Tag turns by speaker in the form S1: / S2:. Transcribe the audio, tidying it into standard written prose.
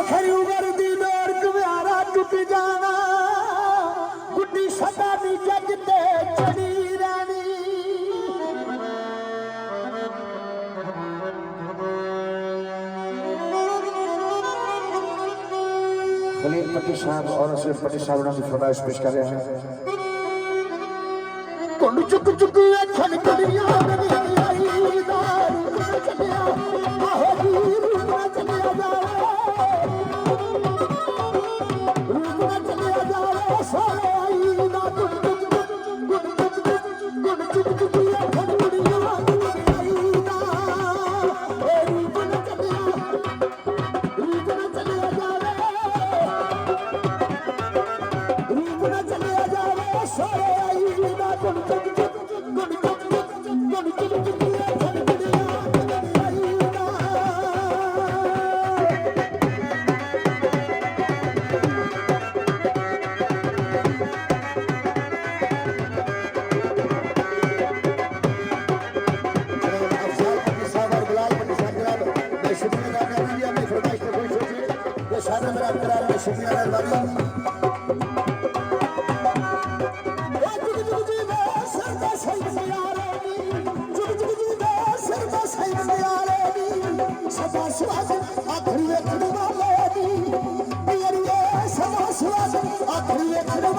S1: खरू वर्दी दौर कुम्हारा टूट जाना गुड्डी सदा दी जग ते चढ़ी रानी खलील पट्टी साहब और असलम पट्टी साहब ने फरमाइश पेश कर रहे हैं कुंड चुक चुक अखन कड़िया आई दारू चलिया आहो जी रूप ना चलिया जावे सारे आई ना गुंड चुक चुक अखन कड़िया आई दा ए रूप ना चलिया जावे रूप ना चलिया जावे सारे आई ना गुंड चुक आखिरी